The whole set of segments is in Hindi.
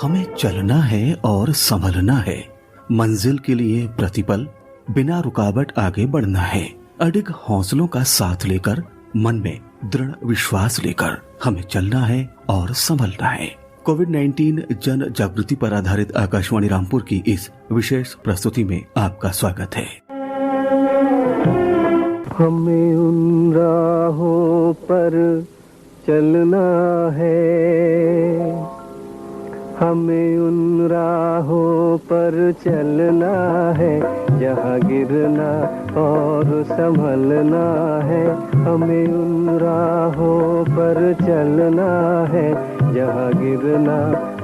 हमें चलना है और संभलना है। मंजिल के लिए प्रतिपल बिना रुकावट आगे बढ़ना है। अडिग हौसलों का साथ लेकर, मन में दृढ़ विश्वास लेकर हमें चलना है और संभलना है। कोविड-19 जन जागृति पर आधारित आकाशवाणी रामपुर की इस विशेष प्रस्तुति में आपका स्वागत है। हमें उन राहों पर चलना है, हमें उन राहों पर चलना है, जहाँ गिरना और संभलना है। हमें उन राहों पर चलना है, जहाँ गिरना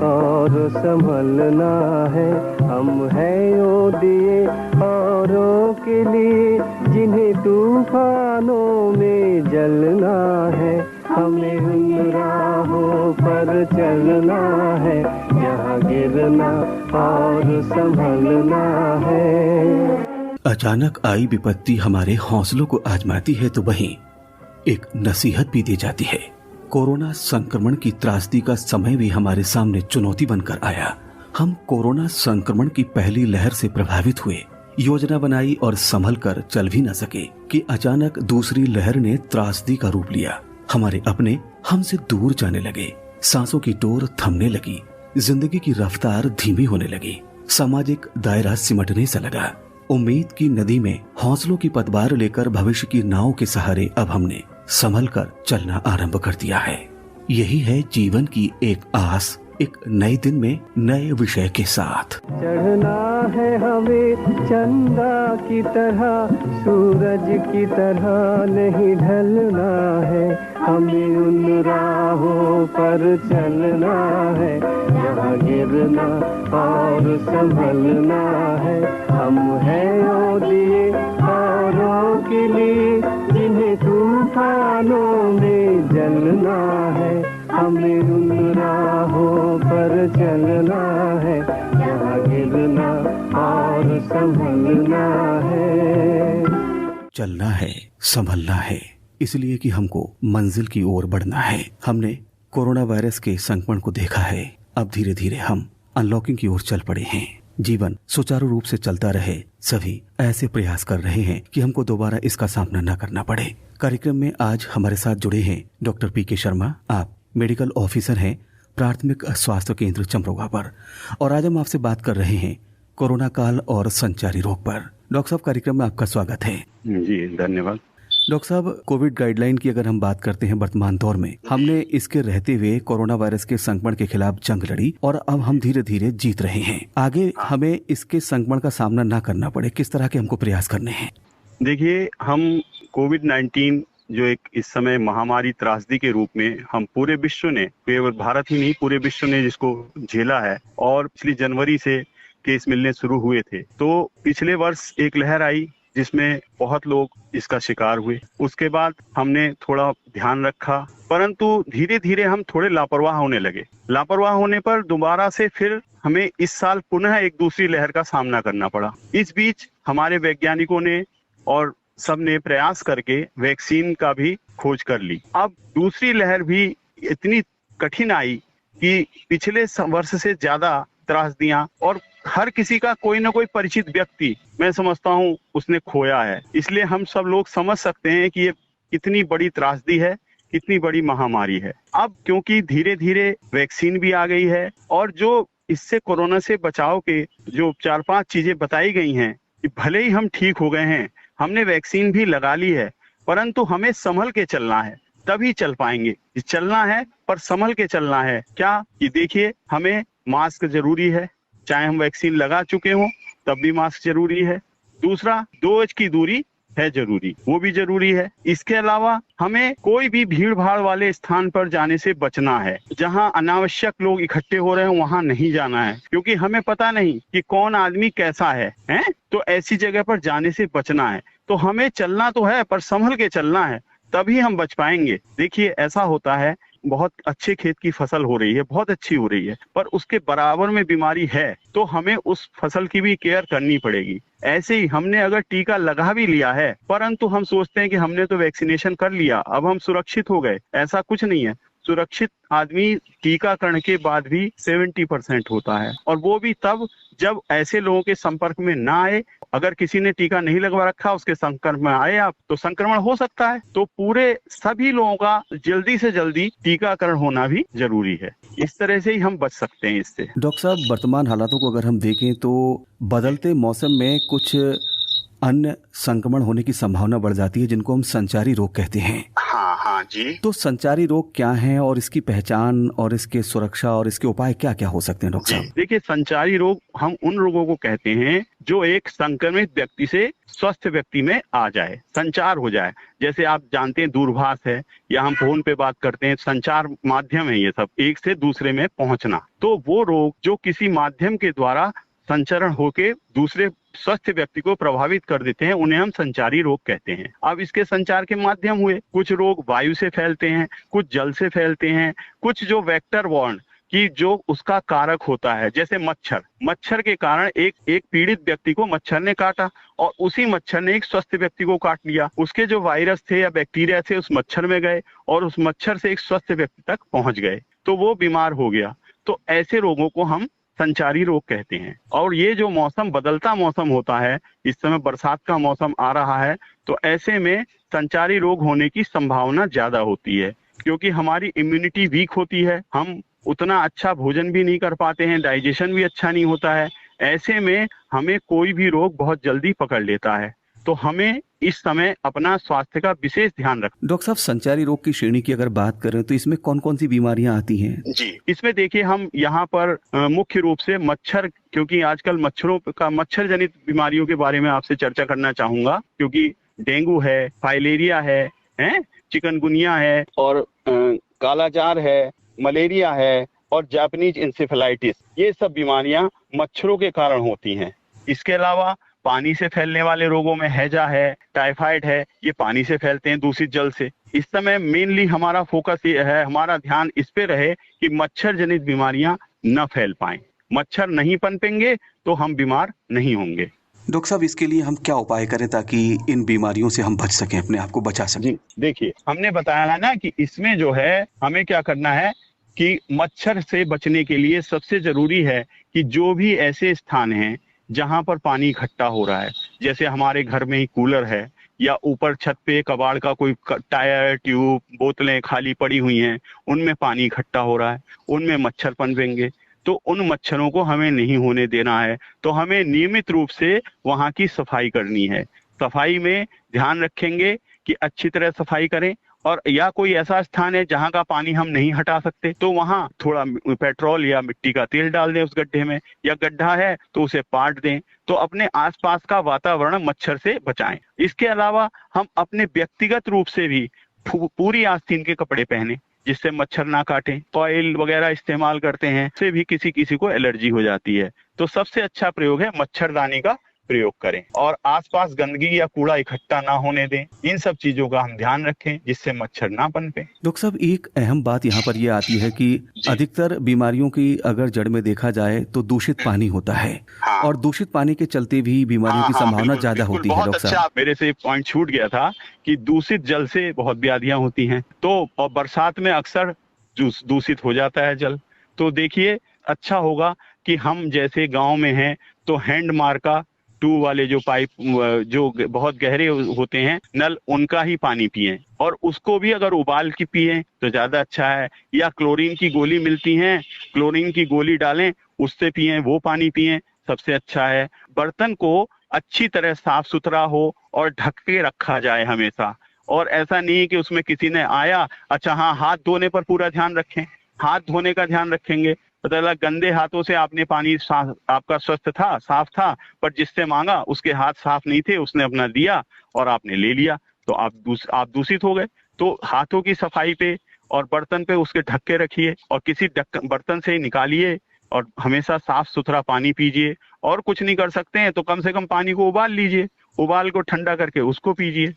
और संभलना है। हम हैं वो दिए औरों के लिए, जिन्हें तूफानों में जलना है। हमें उन राहों पर चलना है, जहाँ गिरना और संभलना है। अचानक आई विपत्ति हमारे हौसलों को आजमाती है तो वहीं एक नसीहत भी दी जाती है। कोरोना संक्रमण की त्रासदी का समय भी हमारे सामने चुनौती बनकर आया। हम कोरोना संक्रमण की पहली लहर से प्रभावित हुए, योजना बनाई और संभल कर चल भी न सके कि अचानक दूसरी लहर ने त्रासदी का रूप लिया। हमारे अपने हमसे दूर जाने लगे, सांसों की डोर थमने लगी, जिंदगी की रफ्तार धीमी होने लगी, सामाजिक दायरा सिमटने से लगा। उम्मीद की नदी में हौसलों की पतवार लेकर भविष्य की नाव के सहारे अब हमने संभल कर चलना आरंभ कर दिया है। यही है जीवन की एक आस, एक नए दिन में नए विषय के साथ। चढ़ना है हमें चंदा की तरह, सूरज की तरह नहीं ढलना है। हमें उन राहों पर चलना है, जहाँ गिरना और संभलना है। हम हैं वो दिए औरों के लिए, जिन्हें तूफानों में जलना है। हमें उन राहों पर चलना है, जहाँ गिरना और संभलना है। चलना है, संभलना है, इसलिए कि हमको मंजिल की ओर बढ़ना है। हमने कोरोना वायरस के संक्रमण को देखा है। अब धीरे धीरे हम अनलॉकिंग की ओर चल पड़े हैं। जीवन सुचारू रूप से चलता रहे, सभी ऐसे प्रयास कर रहे हैं कि हमको दोबारा इसका सामना न करना पड़े। कार्यक्रम में आज हमारे साथ जुड़े हैं डॉक्टर पी.के. शर्मा। आप मेडिकल ऑफिसर हैं प्राथमिक स्वास्थ्य केंद्र चमरोगा पर, और आज हम आपसे बात कर रहे हैं कोरोना काल और संचारी रोग पर। डॉक्टर साहब, कार्यक्रम में आपका स्वागत है। जी धन्यवाद। डॉक्टर साहब, कोविड गाइडलाइन की अगर हम बात करते हैं वर्तमान दौर में, हमने इसके रहते हुए कोरोना वायरस के संक्रमण के खिलाफ जंग लड़ी और अब हम धीरे धीरे जीत रहे हैं। आगे हमें इसके संक्रमण का सामना ना करना पड़े, किस तरह के हमको प्रयास करने हैं? देखिए, हम कोविड-19 जो एक इस समय महामारी त्रासदी के रूप में हम पूरे विश्व ने, केवल भारत ही नहीं पूरे विश्व ने जिसको झेला है, और पिछली जनवरी से केस मिलने शुरू हुए थे। तो पिछले वर्ष एक लहर आई जिसमें बहुत लोग इसका शिकार हुए। उसके बाद हमने थोड़ा ध्यान रखा, परंतु धीरे धीरे हम थोड़े लापरवाह होने लगे। लापरवाह होने पर दोबारा से फिर हमें इस साल पुनः एक दूसरी लहर का सामना करना पड़ा। इस बीच हमारे वैज्ञानिकों ने और सबने प्रयास करके वैक्सीन का भी खोज कर ली। अब दूसरी लहर भी इतनी कठिन आई कि पिछले वर्ष से ज्यादा त्रासदियां, और हर किसी का कोई ना कोई परिचित व्यक्ति, मैं समझता हूँ, उसने खोया है। इसलिए हम सब लोग समझ सकते हैं कि ये कितनी बड़ी त्रासदी है, कितनी बड़ी महामारी है। अब क्योंकि धीरे धीरे वैक्सीन भी आ गई है, और जो इससे कोरोना से बचाव के जो 4-5 चीजें बताई गई हैं, कि भले ही हम ठीक हो गए हैं, हमने वैक्सीन भी लगा ली है, परंतु हमें संभल के चलना है, तभी चल पाएंगे। चलना है पर संभल के चलना है। क्या कि देखिए, हमें मास्क जरूरी है, चाहे हम वैक्सीन लगा चुके हों तब भी मास्क जरूरी है। दूसरा, 2 गज की दूरी है जरूरी, वो भी जरूरी है। इसके अलावा हमें कोई भी भीड़ भाड़ वाले स्थान पर जाने से बचना है। जहां अनावश्यक लोग इकट्ठे हो रहे हैं वहां नहीं जाना है, क्योंकि हमें पता नहीं कि कौन आदमी कैसा है? तो ऐसी जगह पर जाने से बचना है। तो हमें चलना तो है पर संभल के चलना है, तभी हम बच पाएंगे। देखिए, ऐसा होता है, बहुत अच्छे खेत की फसल हो रही है, बहुत अच्छी हो रही है, पर उसके बराबर में बीमारी है, तो हमें उस फसल की भी केयर करनी पड़ेगी। ऐसे ही हमने अगर टीका लगा भी लिया है, परंतु हम सोचते हैं कि हमने तो वैक्सीनेशन कर लिया, अब हम सुरक्षित हो गए। ऐसा कुछ नहीं है। सुरक्षित आदमी टीकाकरण के बाद भी 70% होता है, और वो भी तब जब ऐसे लोगों के संपर्क में ना आए। अगर किसी ने टीका नहीं लगवा रखा, उसके संपर्क में आए आप, तो संक्रमण हो सकता है। तो पूरे सभी लोगों का जल्दी से जल्दी टीकाकरण होना भी जरूरी है। इस तरह से ही हम बच सकते हैं इससे। डॉक्टर साहब, वर्तमान हालातों को अगर हम देखें तो बदलते मौसम में कुछ अन्य संक्रमण होने की संभावना बढ़ जाती है, जिनको हम संचारी रोग कहते हैं। हाँ जी। तो संचारी रोग क्या हैं और इसकी पहचान और इसके सुरक्षा और इसके उपाय क्या क्या हो सकते हैं डॉक्टर साहब? देखिए, संचारी रोग हम उन रोगों को कहते हैं जो एक संक्रमित व्यक्ति से स्वस्थ व्यक्ति में आ जाए, संचार हो जाए। जैसे आप जानते हैं दूरभाष है, या हम फोन पे बात करते हैं, संचार माध्यम है ये सब, एक से दूसरे में पहुंचना। तो वो रोग जो किसी माध्यम के द्वारा संचरण होके दूसरे स्वस्थ व्यक्ति को प्रभावित कर देते हैं, उन्हें हम संचारी रोग कहते हैं। अब इसके संचार के माध्यम हुए, कुछ रोग वायु से फैलते हैं, कुछ जल से फैलते हैं, कुछ जो वेक्टर बॉर्न कि जो उसका कारक होता है, जैसे मच्छर के कारण एक पीड़ित व्यक्ति को मच्छर ने काटा और उसी मच्छर ने एक स्वस्थ व्यक्ति को काट लिया। उसके जो वायरस थे या बैक्टीरिया थे उस मच्छर में गए और उस मच्छर से एक स्वस्थ व्यक्ति तक पहुंच गए, तो वो बीमार हो गया। तो ऐसे रोगों को हम संचारी रोग कहते हैं। और ये जो मौसम बदलता मौसम होता है, इस समय बरसात का मौसम आ रहा है, तो ऐसे में संचारी रोग होने की संभावना ज्यादा होती है, क्योंकि हमारी इम्यूनिटी वीक होती है, हम उतना अच्छा भोजन भी नहीं कर पाते हैं, डाइजेशन भी अच्छा नहीं होता है। ऐसे में हमें कोई भी रोग बहुत जल्दी पकड़ लेता है। तो हमें इस समय अपना स्वास्थ्य का विशेष ध्यान रखना। डॉक्टर साहब, संचारी रोग की श्रेणी की अगर बात करें तो इसमें कौन कौन सी बीमारियां आती हैं? जी, इसमें देखिए, हम यहाँ पर मुख्य रूप से मच्छर, क्योंकि आजकल मच्छर जनित बीमारियों के बारे में आपसे चर्चा करना चाहूंगा, क्योंकि डेंगू है, फाइलेरिया है, चिकनगुनिया है, और कालाजार है, मलेरिया है, और जापानीज इंसेफेलाइटिस, ये सब बीमारियां मच्छरों के कारण होती हैं। इसके अलावा पानी से फैलने वाले रोगों में हैजा है, टाइफाइड है, ये पानी से फैलते हैं दूषित जल से। इस समय मेनली हमारा फोकस ये है, हमारा ध्यान इस पे रहे कि मच्छर जनित बीमारियां न फैल पाएं। मच्छर नहीं पनपेंगे तो हम बीमार नहीं होंगे। डॉक्टर साहब, इसके लिए हम क्या उपाय करें ताकि इन बीमारियों से हम बच सकें, अपने आप को बचा सकें? जी, देखिए, हमने बताया है ना कि इसमें जो है हमें क्या करना है कि मच्छर से बचने के लिए सबसे जरूरी है कि जो भी ऐसे स्थान हैं जहां पर पानी इकट्ठा हो रहा है, जैसे हमारे घर में ही कूलर है, या ऊपर छत पे कबाड़ का कोई टायर, ट्यूब, बोतलें खाली पड़ी हुई हैं, उनमें पानी इकट्ठा हो रहा है, उनमें मच्छर पनपेंगे। तो उन मच्छरों को हमें नहीं होने देना है। तो हमें नियमित रूप से वहां की सफाई करनी है। सफाई में ध्यान रखेंगे कि अच्छी तरह सफाई करें, और या कोई ऐसा स्थान है जहां का पानी हम नहीं हटा सकते, तो वहां थोड़ा पेट्रोल या मिट्टी का तेल डाल दें उस गड्ढे में, या गड्ढा है तो उसे पाट दें। तो अपने आसपास का वातावरण मच्छर से बचाएं। इसके अलावा हम अपने व्यक्तिगत रूप से भी पूरी आस्तीन के कपड़े पहने, जिससे मच्छर ना काटें। ऑयल वगैरह इस्तेमाल करते हैं, उससे भी किसी को एलर्जी हो जाती है। तो सबसे अच्छा प्रयोग है मच्छरदानी का प्रयोग करें, और आसपास गंदगी या कूड़ा इकट्ठा ना होने दें। इन सब चीजों का हम ध्यान रखें जिससे मच्छर ना पनपे। डॉक्टर साहब, एक अहम बात यहाँ पर यह आती है कि अधिकतर बीमारियों की अगर जड़ में देखा जाए तो दूषित पानी होता है। हाँ। और दूषित पानी के चलते भी बीमारियों की संभावना ज्यादा होती है। डॉक्टर साहब, मेरे से पॉइंट छूट गया था कि दूषित जल से बहुत व्याधियां होती हैं। तो और बरसात में अक्सर दूषित हो जाता है जल। तो देखिए, अच्छा होगा कि हम जैसे गाँव में हैं तो हैंड मार्का टू वाले जो पाइप जो बहुत गहरे होते हैं नल, उनका ही पानी पिएं, और उसको भी अगर उबाल के पिएं तो ज्यादा अच्छा है। या क्लोरीन की गोली मिलती है, क्लोरीन की गोली डालें, उससे पिएं, वो पानी पिएं, सबसे अच्छा है। बर्तन को अच्छी तरह साफ सुथरा हो और ढक के रखा जाए हमेशा। और ऐसा नहीं है कि उसमें किसी ने आया, अच्छा हाँ, हाथ धोने पर पूरा ध्यान रखें। हाथ धोने का ध्यान रखेंगे, पता लगा गंदे हाथों से आपने पानी आपका स्वस्थ था, साफ था, पर जिससे मांगा उसके हाथ साफ नहीं थे, उसने अपना दिया और आपने ले लिया, तो आप दूषित हो गए। तो हाथों की सफाई पे और बर्तन पे उसके ढक के रखिए, और किसी बर्तन से निकालिए, और हमेशा साफ सुथरा पानी पीजिए। और कुछ नहीं कर सकते हैं तो कम से कम पानी को उबाल लीजिए, उबाल को ठंडा करके उसको पीजिए,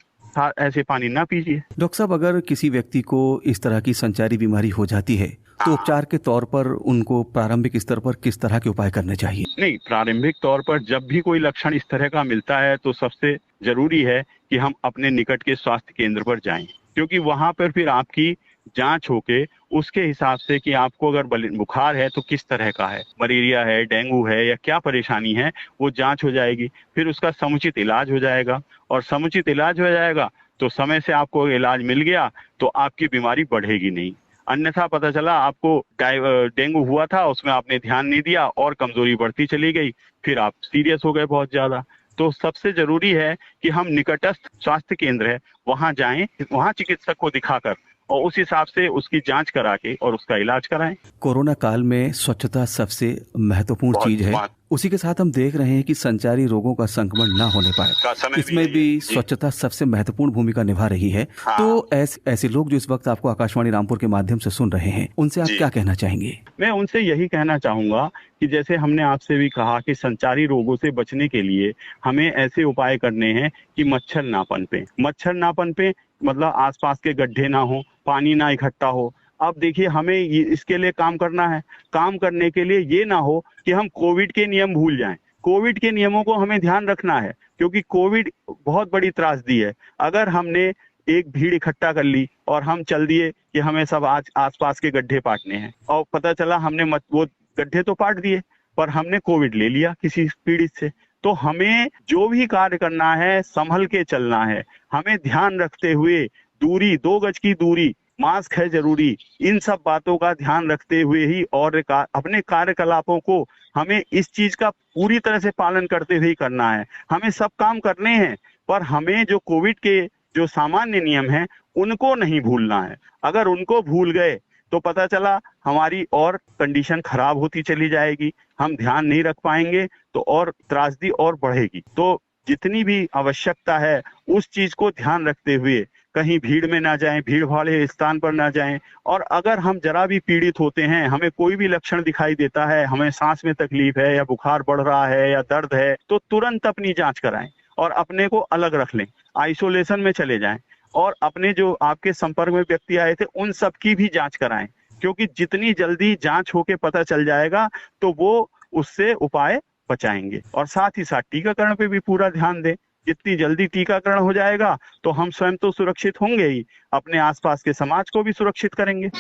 ऐसे पानी ना पीजिए। डॉक्टर साहब, अगर किसी व्यक्ति को इस तरह की संचारी बीमारी हो जाती है तो उपचार के तौर पर उनको प्रारंभिक स्तर पर किस तरह के उपाय करने चाहिए? नहीं, प्रारंभिक तौर पर जब भी कोई लक्षण इस तरह का मिलता है तो सबसे जरूरी है कि हम अपने निकट के स्वास्थ्य केंद्र पर जाएं, क्योंकि वहां पर फिर आपकी जांच होके उसके हिसाब से कि आपको अगर बुखार है तो किस तरह का है, मलेरिया है, डेंगू है या क्या परेशानी है, वो जांच हो जाएगी। फिर उसका समुचित इलाज हो जाएगा, और समुचित इलाज हो जाएगा तो समय से आपको इलाज मिल गया तो आपकी बीमारी बढ़ेगी नहीं। अन्यथा पता चला आपको डेंगू हुआ था, उसमें आपने ध्यान नहीं दिया और कमजोरी बढ़ती चली गई, फिर आप सीरियस हो गए बहुत ज्यादा। तो सबसे जरूरी है कि हम निकटस्थ स्वास्थ्य केंद्र है वहां जाएं, वहां चिकित्सक को दिखाकर और उस हिसाब से उसकी जांच करा के और उसका इलाज कराएं। कोरोना काल में स्वच्छता सबसे महत्वपूर्ण चीज है। उसी के साथ हम देख रहे हैं कि संचारी रोगों का संक्रमण ना होने पाए, इसमें भी स्वच्छता सबसे महत्वपूर्ण भूमिका निभा रही है। तो ऐसे लोग जो इस वक्त आपको आकाशवाणी रामपुर के माध्यम से सुन रहे हैं, उनसे आप क्या कहना चाहेंगे? मैं उनसे यही कहना चाहूंगा कि जैसे हमने आपसे भी कहा कि संचारी रोगों से बचने के लिए हमें ऐसे उपाय करने हैं कि मच्छर ना पनपे। मच्छर ना पनपे मतलब आसपास के गड्ढे ना हो, पानी ना इकट्ठा हो। अब देखिए हमें इसके लिए काम करना है। काम करने के लिए ये ना हो कि हम कोविड के नियम भूल जाएं। कोविड के नियमों को हमें ध्यान रखना है, क्योंकि कोविड बहुत बड़ी त्रासदी है। अगर हमने एक भीड़ इकट्ठा कर ली और हम चल दिए कि हमें सब आज आसपास के गड्ढे पाटने हैं, और पता चला हमने वो गड्ढे तो पाट दिए पर हमने कोविड ले लिया किसी पीड़ित से। तो हमें जो भी कार्य करना है संभल के चलना है। हमें ध्यान रखते हुए दूरी, 2 गज की दूरी, मास्क है जरूरी, इन सब बातों का ध्यान रखते हुए ही और अपने कार्यकलापों को हमें इस चीज का पूरी तरह से पालन करते हुए ही करना है। हमें सब काम करने हैं, पर हमें जो कोविड के जो सामान्य नियम हैं उनको नहीं भूलना है। अगर उनको भूल गए तो पता चला हमारी और कंडीशन खराब होती चली जाएगी, हम ध्यान नहीं रख पाएंगे तो और त्रासदी और बढ़ेगी। तो जितनी भी आवश्यकता है उस चीज को ध्यान रखते हुए कहीं भीड़ में ना जाएं, भीड़ वाले स्थान पर ना जाएं। और अगर हम जरा भी पीड़ित होते हैं, हमें कोई भी लक्षण दिखाई देता है, हमें सांस में तकलीफ है या बुखार बढ़ रहा है या दर्द है, तो तुरंत अपनी जांच कराएं और अपने को अलग रख लें, आइसोलेशन में चले जाएं और अपने जो आपके संपर्क में व्यक्ति आए थे उन सब की भी जांच कराएं। क्योंकि जितनी जल्दी जांच होके पता चल जाएगा तो वो उससे उपाय बचाएंगे। और साथ ही साथ टीकाकरण पे भी पूरा ध्यान दें। जितनी जल्दी टीकाकरण हो जाएगा तो हम स्वयं तो सुरक्षित होंगे ही, अपने आसपास के समाज को भी सुरक्षित करेंगे।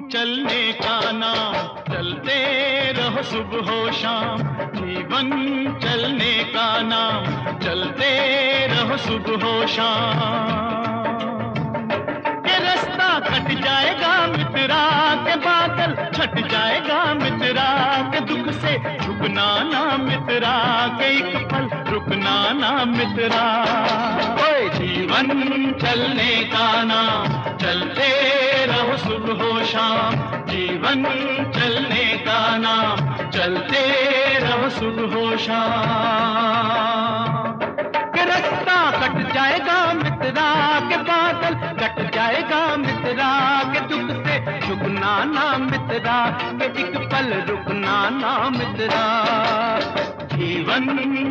चलने का नाम, चलते रहो सुबह हो शाम। जीवन चलने का नाम, चलते रहो सुबह हो शाम। के रास्ता कट जाएगा मित्रा, के बादल छट जाएगा मित्रा, के दुख से झुकना ना मित्रा, के एक पल रुकना ना मित्रा। ओए जीवन चलने का नाम, चलते रहो सुबह हो शाम। जीवन चलने का नाम, चलते रहो सुबह हो शाम। के रास्ता कट जाएगा मित्रा, के बादल कट जाएगा मित्रा, के दुख से झुकना ना मित्रा, के एक पल रुकना ना मित्रा। जीवन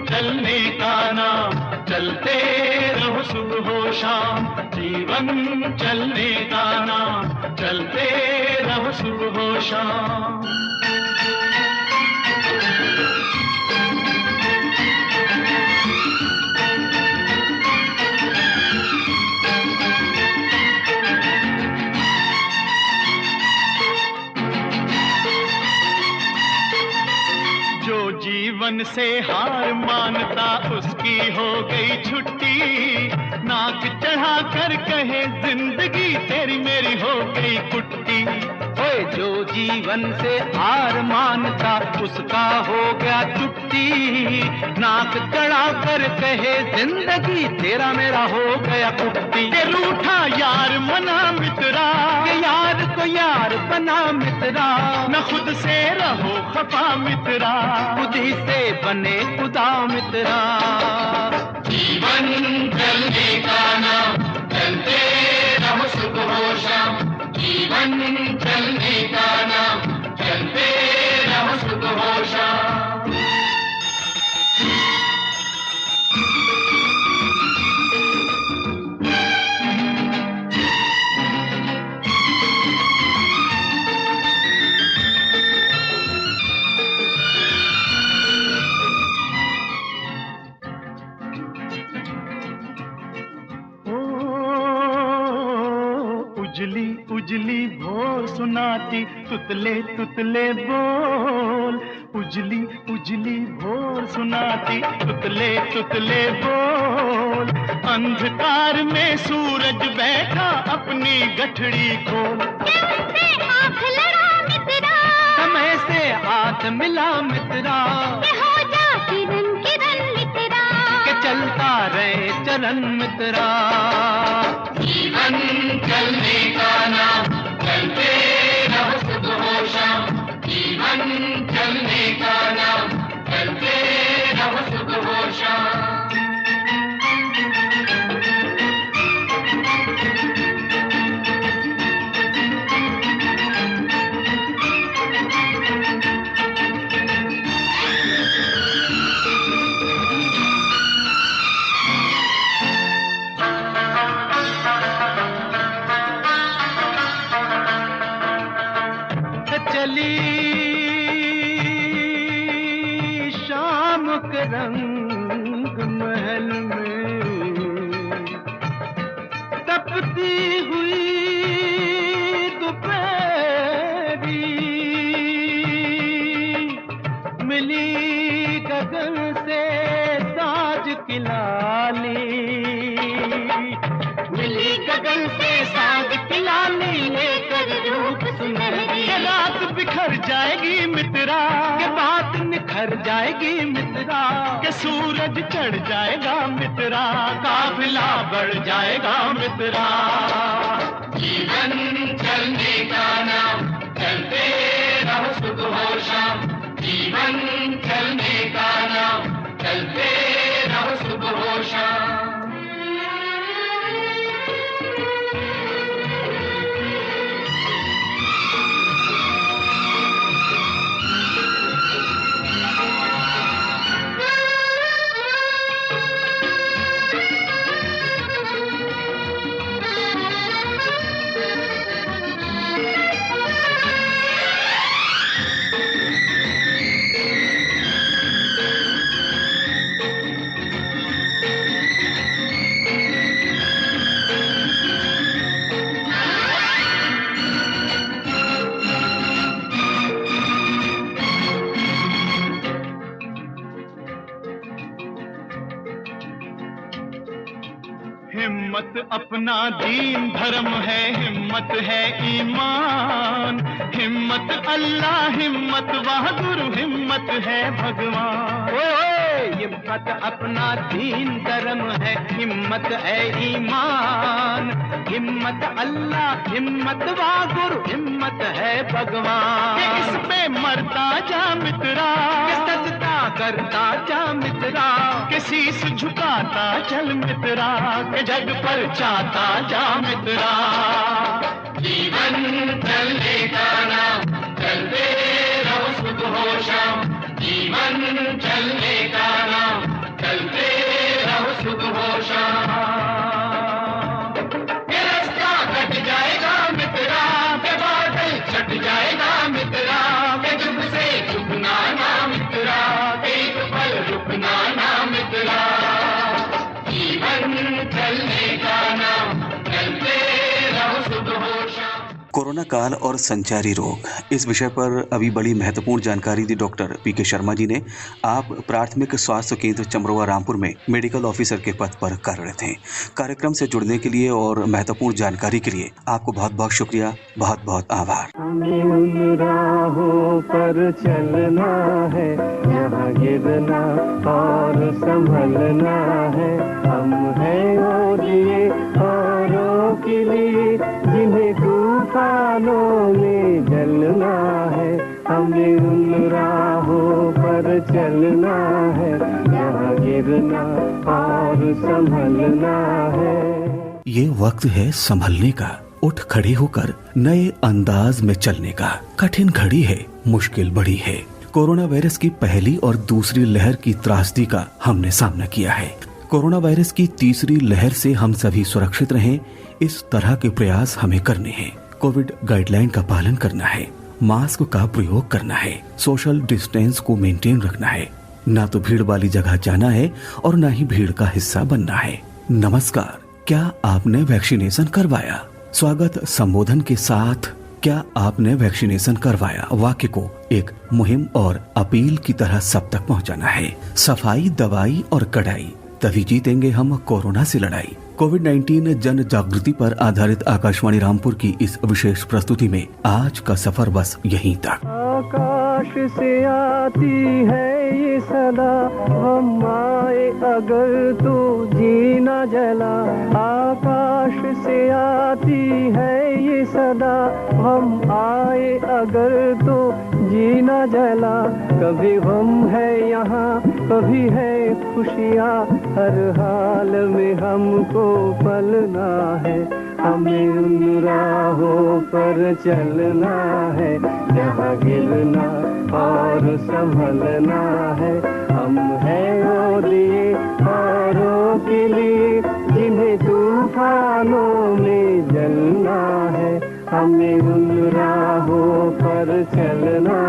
चलने का नाम, चलते रहो सुबह हो शाम। जीवन चलने का नाम, चलते रहो सुबह हो शाम। जीवन से हार मानता उसकी हो गई छुट्टी, नाक चढ़ा कर कहे जिंदगी तेरी मेरी हो गई कुट्टी। ओए जो जीवन से हार मानता उसका हो गया छुट्टी, नाक चढ़ा कर कहे जिंदगी तेरा मेरा हो गया कुट्टी। के रूठा यार मना मित्रा, के यार को यार बना मित्रा, न खुद से रहो खफा मित्रा, खुद ही से बने खुदा मित्रा। जीवन चलने का नाम, चलते रहो सुबह हो शाम। जीवन चलने का नाम, चलते रहो सुबह हो शाम। उजली भोर सुनाती तुतले तुतले बोल, उजली उजली भोर सुनाती तुतले तुतले बोल। अंधकार में सूरज बैठा अपनी गठड़ी खोल, से आँख लड़ा मित्रा, समय से हाथ मिला मित्रा, के हो जा किरण किरण मित्रा, के चलता रहे चरण मित्रा। जीवन चलने का नाम, चलते रहो सुबह हो शाम। जीवन चलने का नाम, चलते रहो सुबह हो शाम। चली शाम के रंग महल में, तपती हुई दोपहरी, मिली गगन से साज की लाली, मिली गगन से साज की लाली, लेकर रूप सुनहरी। रात बिखर जाएगी मित्रा, के बात निखर जाएगी मित्रा, के सूरज चढ़ जाएगा मित्रा, काफिला बढ़ जाएगा मित्रा। जीवन चलने का नाम, चलते रहो सुबह हो शाम। जीवन चलने का नाम, चलते रहो सुबह हो शाम। हिम्मत अपना दीन धर्म है, हिम्मत है ईमान। हिम्मत अल्लाह, हिम्मत बहादुर, हिम्मत है भगवान। हिम्मत अपना दीन धर्म है, हिम्मत है ईमान। हिम्मत अल्लाह, हिम्मत बहादुर, हिम्मत है भगवान। इस पे मरता जा मित्रा, सजदा करता जा मित्रा, के शीश झुकाता चल मित्रा, के जग पर चाहता जा मित्रा। जीवन चलने का नाम, चलते रहो सुबह हो शाम। जीवन चलने का नाम, चलते रहो सुबह हो शाम। ये रास्ता कट जाएगा मित्रा, के बादल छट जाएगा मित्रा, के जुग से झुकना ना मित्रा, के एक पल रुकना ना मित्रा। जीवन चलने का नाम, चलते रहो सुबह हो शाम। कोरोना काल और संचारी रोग, इस विषय पर अभी बड़ी महत्वपूर्ण जानकारी दी डॉक्टर पीके शर्मा जी ने। आप प्राथमिक स्वास्थ्य केंद्र चमरोवा रामपुर में मेडिकल ऑफिसर के पद पर कार्यरत हैं। कार्यक्रम से जुड़ने के लिए और महत्वपूर्ण जानकारी के लिए आपको बहुत बहुत शुक्रिया, बहुत बहुत आभार। हमें उन राहों पर चलना है जहाँ गिरना और संभलना है। हम हैं वो दिए औरों के लिए जिन्हें तूफानों में जलना है। हमें उन राहों पर चलना है जहाँ गिरना और संभलना है। ये वक्त है संभलने का, उठ खड़े होकर नए अंदाज में चलने का। कठिन घड़ी है, मुश्किल बड़ी है। कोरोना वायरस की पहली और दूसरी लहर की त्रासदी का हमने सामना किया है। कोरोना वायरस की तीसरी लहर से हम सभी सुरक्षित रहें, इस तरह के प्रयास हमें करने हैं। कोविड गाइडलाइन का पालन करना है, मास्क का प्रयोग करना है, सोशल डिस्टेंस को मेंटेन रखना है, ना तो भीड़ वाली जगह जाना है और ना ही भीड़ का हिस्सा बनना है। नमस्कार, क्या आपने वैक्सीनेशन करवाया? स्वागत संबोधन के साथ क्या आपने वैक्सीनेशन करवाया वाक्य को एक मुहिम और अपील की तरह सब तक पहुंचाना है। सफाई, दवाई और कड़ाई, तभी जीतेंगे हम कोरोना से लड़ाई। कोविड-19 जन जागृति पर आधारित आकाशवाणी रामपुर की इस विशेष प्रस्तुति में आज का सफर बस यहीं तक। आकाश से आती है ये सदा, हम आए अगर तो जीना जला। आकाश से आती है ये सदा, हम आए अगर तो जीना जला। कभी हम है यहाँ, कभी है खुशियाँ, हर हाल में हमको पलना है। हमें उन राहों पर चलना है जहाँ गिरना और संभलना है। हम हैं वो दिए औरों के लिए, जिन्हें तूफानों में जलना है। हमें उन राहों पर चलना